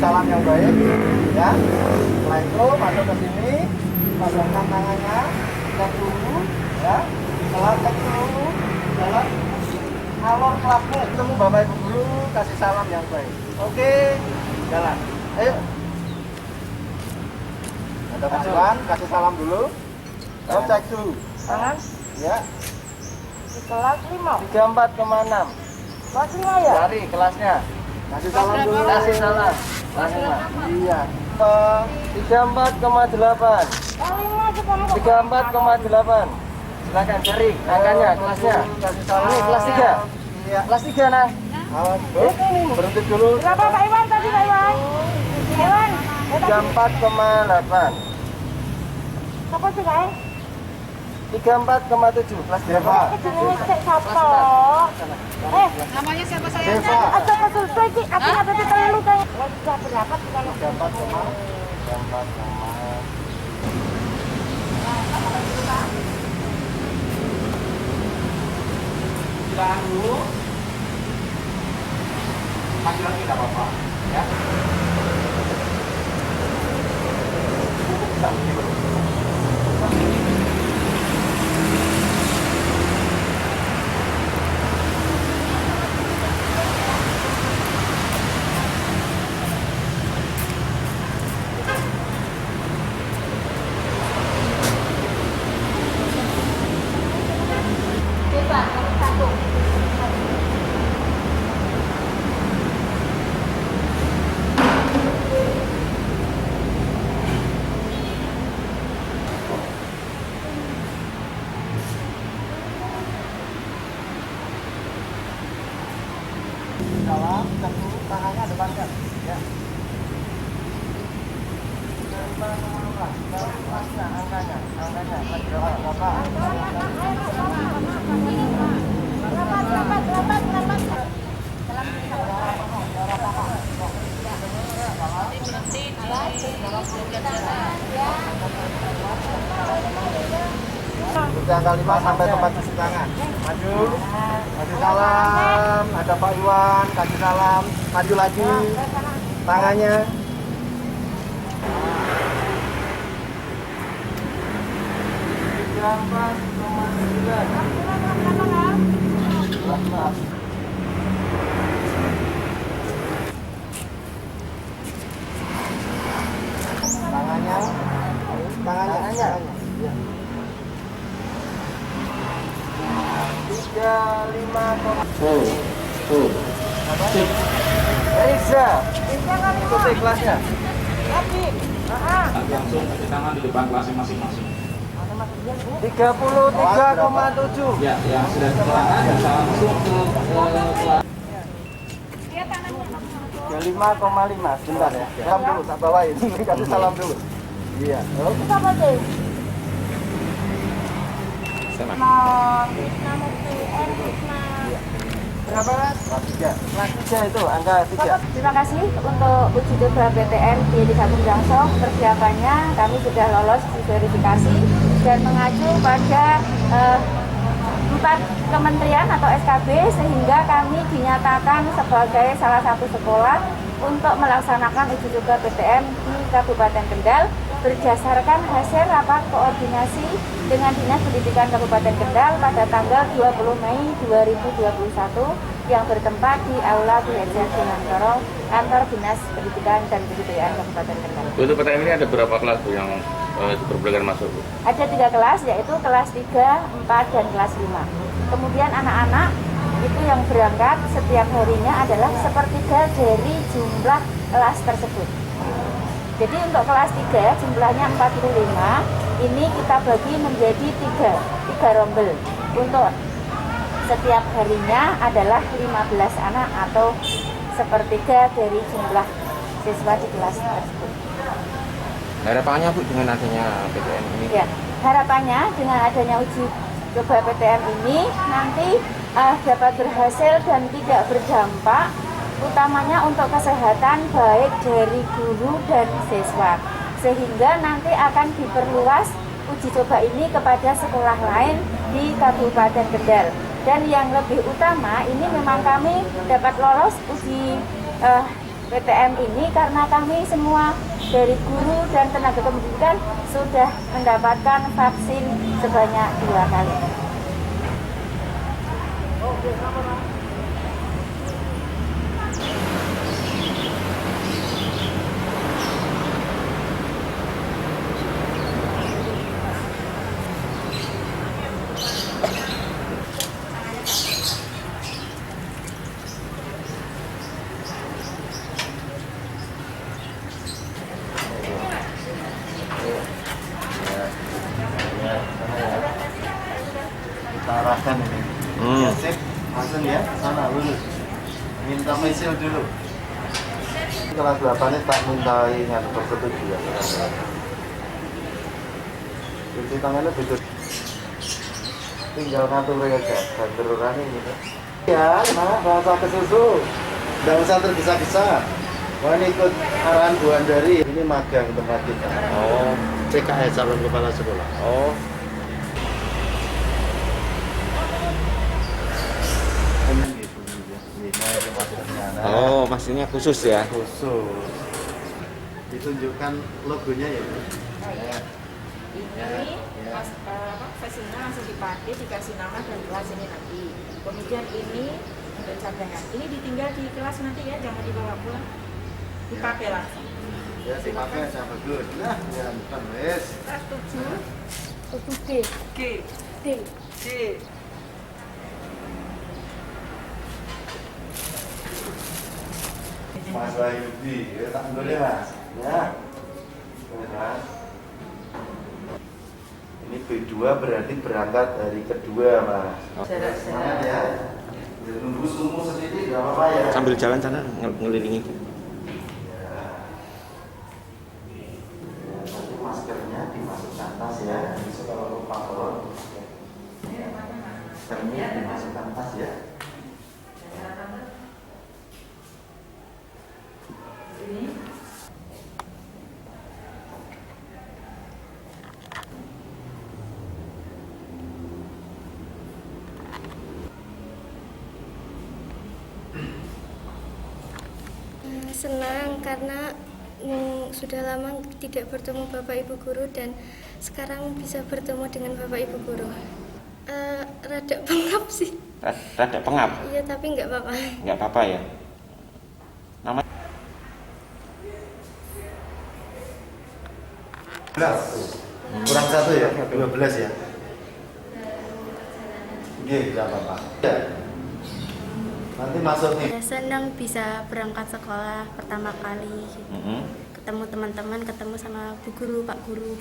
salam yang baik, ya. Setelah itu masuk ke sini, pasangkan tangannya, cek dulu, ya. Setelah cek dulu, jalan alur kelasnya, ketemu Bapak Ibu guru, kasih salam yang baik. Oke, jalan. Ayo. Ada pasukan, kasih salam dulu. Lalu cek dulu. Tangan Ya. di kelas 5. 34,6. Kelas 5 ya? Cari kelasnya. Kasih salam dulu. Kasih salam. Iya. 34,8. Kelas 5 kita mau 34,8. Silakan cari angkanya, kelasnya. Kasih salam. Ini kelas 3. Iya. Kelas 3 nah. Awas. Berhenti dulu. berapa Pak Iwan tadi Pak Iwan? Iwan, 34,8. apa sih Kak? 34,7. Kelas Deva. Jenenge cek sapa? Namanya siapa saya? Deva. Ada konsulta iki, aku ada di telu kayak. Wajah berapa kalau 34,4. Silakan dulu. Maju lagi tidak apa-apa, ya. Dalam, tentu tangannya depankan, ya. Kelasnya, angkanya, berapa? Sudah angka 5 sampai tempat cuci tangan. Maju, kasih salam. Ada Pak Iwan, kasih salam. Maju lagi, tangannya. Tangannya. Tangannya. Ya. 35,6. Reza, ikuti kelasnya. Langsung cuci tangan di depan kelasnya masing-masing. 33,7. Ya, yang sudah keterangan bisa langsung ke kelas. 35,5. Sebentar ya. Salam dulu, tak bawain. Kasih salam dulu. Iya. Oke. Itu apa sih? Berapa, Mas? Kelas 3. Kelas 3 itu angka 3. Terima kasih untuk uji coba PTN di Desa Bundangsong. Persiapannya kami sudah lolos di verifikasi dan mengacu pada 4 kementerian atau SKB sehingga kami dinyatakan sebagai salah satu sekolah untuk melaksanakan uji coba PTN di Kabupaten Kendal berdasarkan hasil rapat koordinasi dengan Dinas Pendidikan Kabupaten Kendal pada tanggal 20 Mei 2021 yang bertempat di Aula BHJ Gunantoro, kantor Dinas Pendidikan dan Kebudayaan Kabupaten Kendal. Untuk PTN ini ada berapa kelas Bu yang diperbolehkan masuk Bu? Ada 3 kelas, yaitu kelas 3, 4, dan kelas 5. Kemudian anak-anak itu yang berangkat setiap harinya adalah sepertiga dari jumlah kelas tersebut. Jadi untuk kelas 3 jumlahnya 45, ini kita bagi menjadi 3 rombel. Untuk setiap harinya adalah 15 anak atau sepertiga dari jumlah siswa di kelas tersebut. Harapannya Bu dengan adanya PTN ini? Ya, harapannya dengan adanya uji coba PTN ini nanti dapat berhasil dan tidak berdampak, utamanya untuk kesehatan baik dari guru dan siswa, sehingga nanti akan diperluas uji coba ini kepada sekolah lain di Kabupaten Kendal. Dan yang lebih utama ini memang kami dapat lolos uji PTM ini karena kami semua dari guru dan tenaga pendidikan sudah mendapatkan vaksin sebanyak 2 kali. Kita arahkan ini. Ya, sip. Langsung ya, sana lurus. Minta misil dulu. Kelas 8 ini tak mintai yang persetujuan. Cuci tangannya betul. Tinggal ngatur aja, banderuran ini. Ya, nah, bahasa ke susu. Nggak usah tergesa-gesa. Wah, ini ikut arahan Bu Andari. Ini magang tempat kita. Oh. CKS, calon kepala sekolah. Oh. Oh, maksudnya khusus ya? Khusus. Ditunjukkan logonya ya. Ya. Ini vaksinnya langsung dipakai, dikasih nama dan kelas ini nanti. Kemudian ini untuk cadangan. Ini ditinggal di kelas nanti ya, jangan dibawa pulang. Dipakai langsung. Ya, dipakai aja bagus. Nah, ya bukan wes. D. D. D. Mas Wahyudi, ya tak boleh mas. Ya. Mas. Ini B2 berarti berangkat dari kedua mas. Semangat ya. Nunggu sumur sedikit, nggak apa-apa ya. Sambil jalan sana ngelilingi. Nanti maskernya dimasukkan tas ya. Bisa kalau lupa kolon. Maskernya dimasukkan tas ya. Senang karena sudah lama tidak bertemu Bapak Ibu Guru dan sekarang bisa bertemu dengan Bapak Ibu Guru. Rada pengap sih. Rada pengap? Iya, tapi nggak apa-apa. Nggak apa-apa ya? Nama? 12. Kurang 1 ya, 12 ya. Oke, nggak apa-apa. Ya. Nanti masuk nih. Senang bisa berangkat sekolah pertama kali. Ketemu teman-teman, ketemu sama Bu Guru, Pak Guru.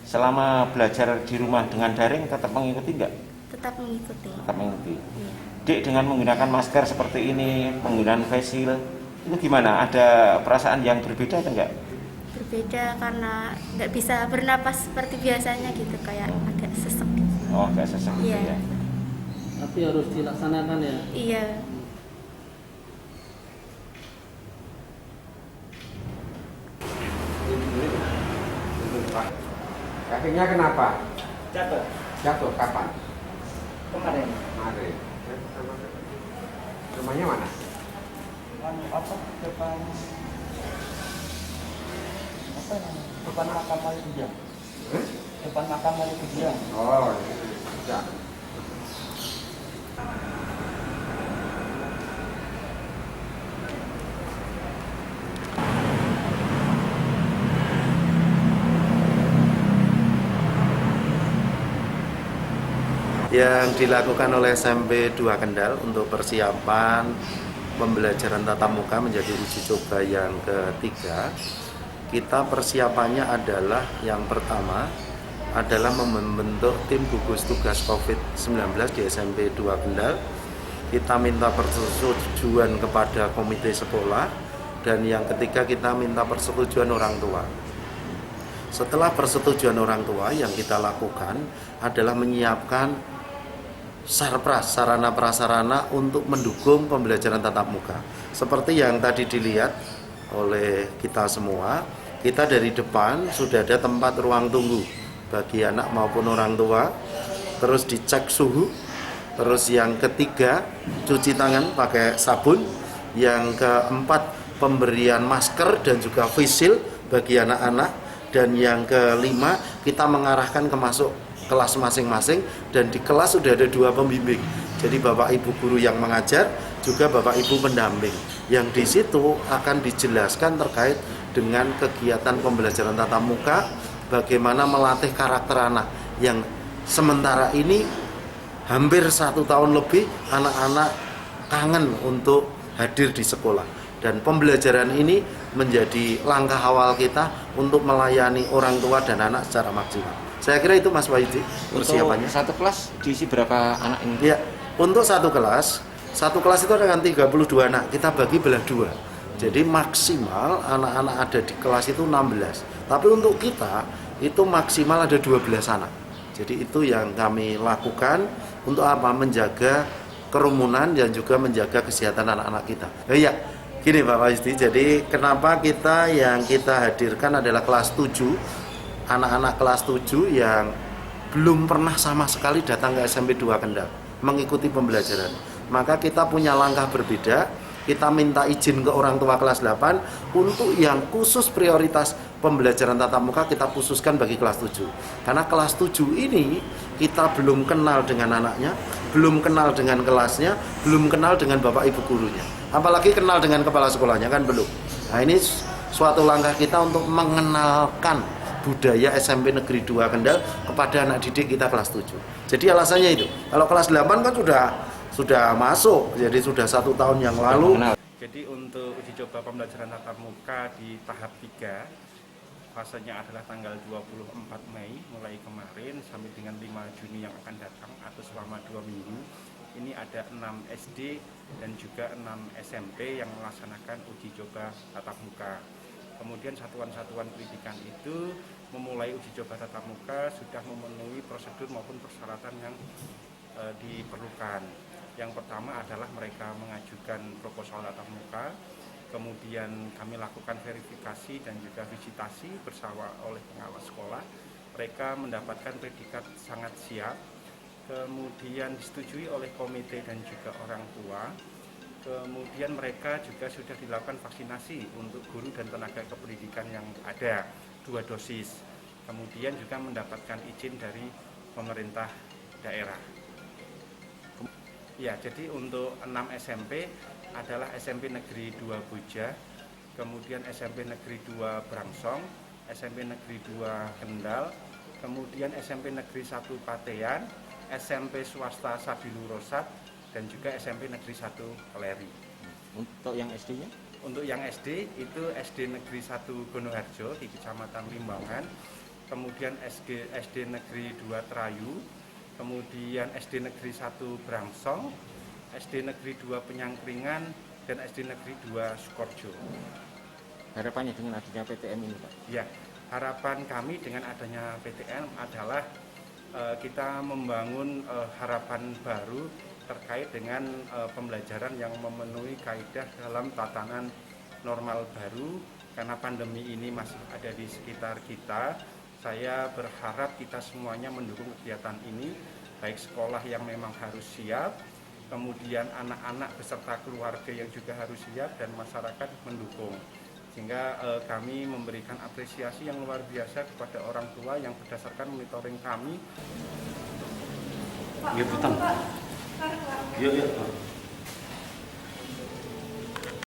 Selama belajar di rumah dengan daring tetap mengikuti nggak? Tetap mengikuti. Tetap mengikuti. Iya. Dek, dengan menggunakan masker seperti ini, penggunaan face shield, itu gimana? Ada perasaan yang berbeda atau enggak? Berbeda karena nggak bisa bernapas seperti biasanya gitu, kayak agak sesek. Oh, agak sesek gitu Iya. ya. Tapi harus dilaksanakan ya. Iya. Kakinya kenapa? Jatuh. Jatuh kapan? Kemarin. Kemarin. Rumahnya mana? Apa depan apa namanya? Depan makam Wali Kujang. Depan makam Wali Kujang. Oh, ya. Yang dilakukan oleh SMP 2 Kendal untuk persiapan pembelajaran tatap muka menjadi uji coba yang ketiga. Kita persiapannya adalah yang pertama adalah membentuk tim gugus tugas COVID-19 di SMP 2 Kendal. Kita minta persetujuan kepada komite sekolah, dan yang ketiga kita minta persetujuan orang tua. Setelah persetujuan orang tua, yang kita lakukan adalah menyiapkan sarpras, sarana prasarana untuk mendukung pembelajaran tatap muka. Seperti yang tadi dilihat oleh kita semua, kita dari depan sudah ada tempat ruang tunggu bagi anak maupun orang tua, terus dicek suhu, terus yang ketiga cuci tangan pakai sabun, Yang keempat, pemberian masker dan juga face shield bagi anak-anak. Dan yang kelima, kita mengarahkan ke masuk kelas masing-masing, dan di kelas sudah ada 2 pembimbing. Jadi Bapak Ibu guru yang mengajar, juga Bapak Ibu pendamping. Yang di situ akan dijelaskan terkait dengan kegiatan pembelajaran tatap muka, bagaimana melatih karakter anak yang sementara ini hampir 1 tahun lebih anak-anak kangen untuk hadir di sekolah. Dan pembelajaran ini menjadi langkah awal kita untuk melayani orang tua dan anak secara maksimal. Saya kira itu Mas Wahyudi persiapannya. Untuk satu kelas diisi berapa anak ini? Ya, untuk satu kelas itu dengan 32 anak, kita bagi belah 2. Jadi maksimal anak-anak ada di kelas itu 16. Tapi untuk kita itu maksimal ada 12 anak. Jadi itu yang kami lakukan untuk apa? Menjaga kerumunan dan juga menjaga kesehatan anak-anak kita. Iya. Gini Pak Wahyudi, jadi kenapa yang kita hadirkan adalah kelas 7, anak-anak kelas 7 yang belum pernah sama sekali datang ke SMP 2 Kendal mengikuti pembelajaran. Maka kita punya langkah berbeda, kita minta izin ke orang tua kelas 8 untuk yang khusus prioritas pembelajaran tatap muka kita khususkan bagi kelas 7. Karena kelas 7 ini kita belum kenal dengan anaknya, belum kenal dengan kelasnya, belum kenal dengan bapak ibu gurunya. Apalagi kenal dengan kepala sekolahnya, kan belum. Nah, ini suatu langkah kita untuk mengenalkan budaya SMP Negeri 2 Kendal kepada anak didik kita kelas 7. Jadi alasannya itu. Kalau kelas 8 kan sudah masuk, jadi sudah 1 tahun yang lalu. Jadi untuk uji coba pembelajaran tatap muka di tahap 3, fasenya adalah tanggal 24 Mei mulai kemarin sampai dengan 5 Juni yang akan datang atau selama 2 minggu. Ini ada 6 SD dan juga 6 SMP yang melaksanakan uji coba tatap muka. Kemudian satuan-satuan pendidikan itu memulai uji coba tatap muka sudah memenuhi prosedur maupun persyaratan yang diperlukan. Yang pertama adalah mereka mengajukan proposal tatap muka, kemudian kami lakukan verifikasi dan juga visitasi bersama oleh pengawas sekolah. Mereka mendapatkan predikat sangat siap, kemudian disetujui oleh komite dan juga orang tua. Kemudian mereka juga sudah dilakukan vaksinasi untuk guru dan tenaga kependidikan yang ada 2 dosis. Kemudian juga mendapatkan izin dari pemerintah daerah. Ya, jadi untuk 6 SMP adalah SMP Negeri 2 Buja, kemudian SMP Negeri 2 Brangsong, SMP Negeri 2 Kendal, kemudian SMP Negeri 1 Patean, SMP swasta Sabilu Rosat, dan juga SMP Negeri 1 Keleri. Untuk yang SD-nya? Untuk yang SD itu SD Negeri 1 Gonoharjo di Kecamatan Limbangan, kemudian SD Negeri 2 Trayu, kemudian SD Negeri 1 Brangsong, SD Negeri 2 Penyangkringan, dan SD Negeri 2 Sukorjo. Harapannya dengan adanya PTM ini Pak? Ya, harapan kami dengan adanya PTM adalah kita membangun harapan baru terkait dengan pembelajaran yang memenuhi kaidah dalam tatanan normal baru. Karena pandemi ini masih ada di sekitar kita, saya berharap kita semuanya mendukung kegiatan ini, baik sekolah yang memang harus siap, kemudian anak-anak beserta keluarga yang juga harus siap, dan masyarakat mendukung. Sehingga kami memberikan apresiasi yang luar biasa kepada orang tua yang berdasarkan monitoring kami. Iya, Butang. Iya.